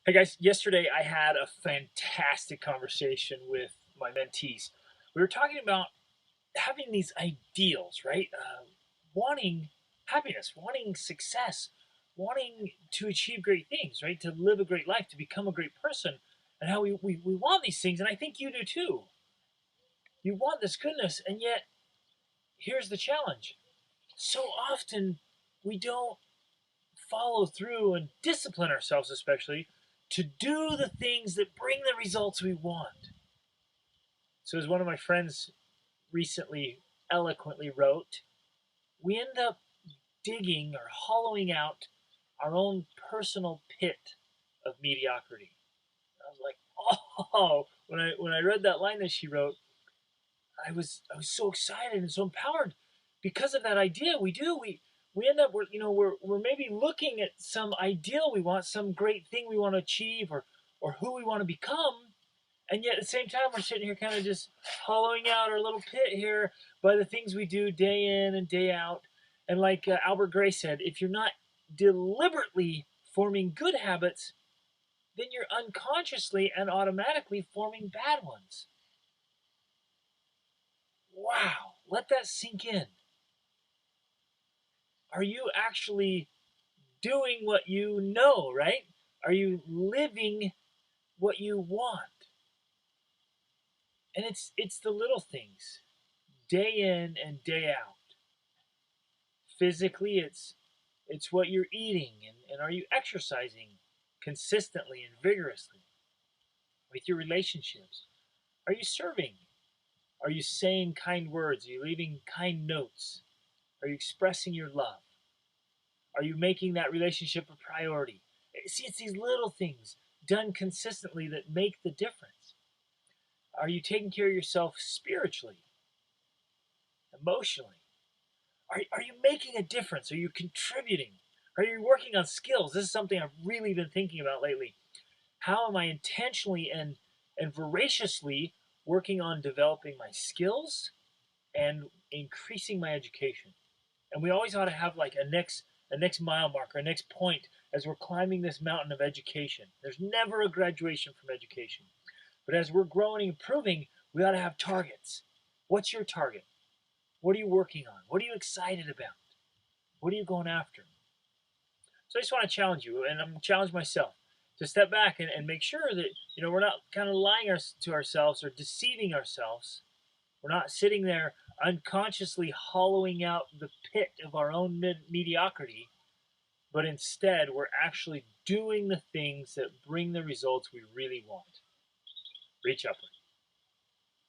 Hey guys, yesterday I had a fantastic conversation with my mentees. We were talking about having these ideals, right? Wanting happiness, wanting success, wanting to achieve great things, right? To live a great life, to become a great person, and how we want these things. And I think you do too. You want this goodness, and yet here's the challenge. So often we don't follow through and discipline ourselves, especially to do the things that bring the results we want. So, as one of my friends recently eloquently wrote, we end up digging or hollowing out our own personal pit of mediocrity. I was like, oh, when I read that line that she wrote, I was so excited and so empowered because of that idea. We end up we're maybe looking at some ideal we want, some great thing we want to achieve, or who we want to become, and yet at the same time we're sitting here kind of just hollowing out our little pit here by the things we do day in and day out. And like Albert Gray said, if you're not deliberately forming good habits, then you're unconsciously and automatically forming bad ones. Wow, let that sink in. Are you actually doing what you know, right? Are you living what you want? And it's the little things, day in and day out. Physically, it's what you're eating, and are you exercising consistently and vigorously? With your relationships, are you serving? Are you saying kind words? Are you leaving kind notes? Are you expressing your love? Are you making that relationship a priority? See, it's these little things done consistently that make the difference. Are you taking care of yourself spiritually, emotionally? Are you making a difference? Are you contributing? Are you working on skills? This is something I've really been thinking about lately. How am I intentionally and voraciously working on developing my skills and increasing my education? And we always ought to have like a next mile marker, a next point as we're climbing this mountain of education. There's never a graduation from education. But as we're growing and improving, we ought to have targets. What's your target? What are you working on? What are you excited about? What are you going after? So I just want to challenge you, and I'm challenge myself to step back and make sure that we're not kind of lying to ourselves or deceiving ourselves. We're not sitting there unconsciously hollowing out the pit of our own mediocrity, but instead we're actually doing the things that bring the results we really want. Reach upward.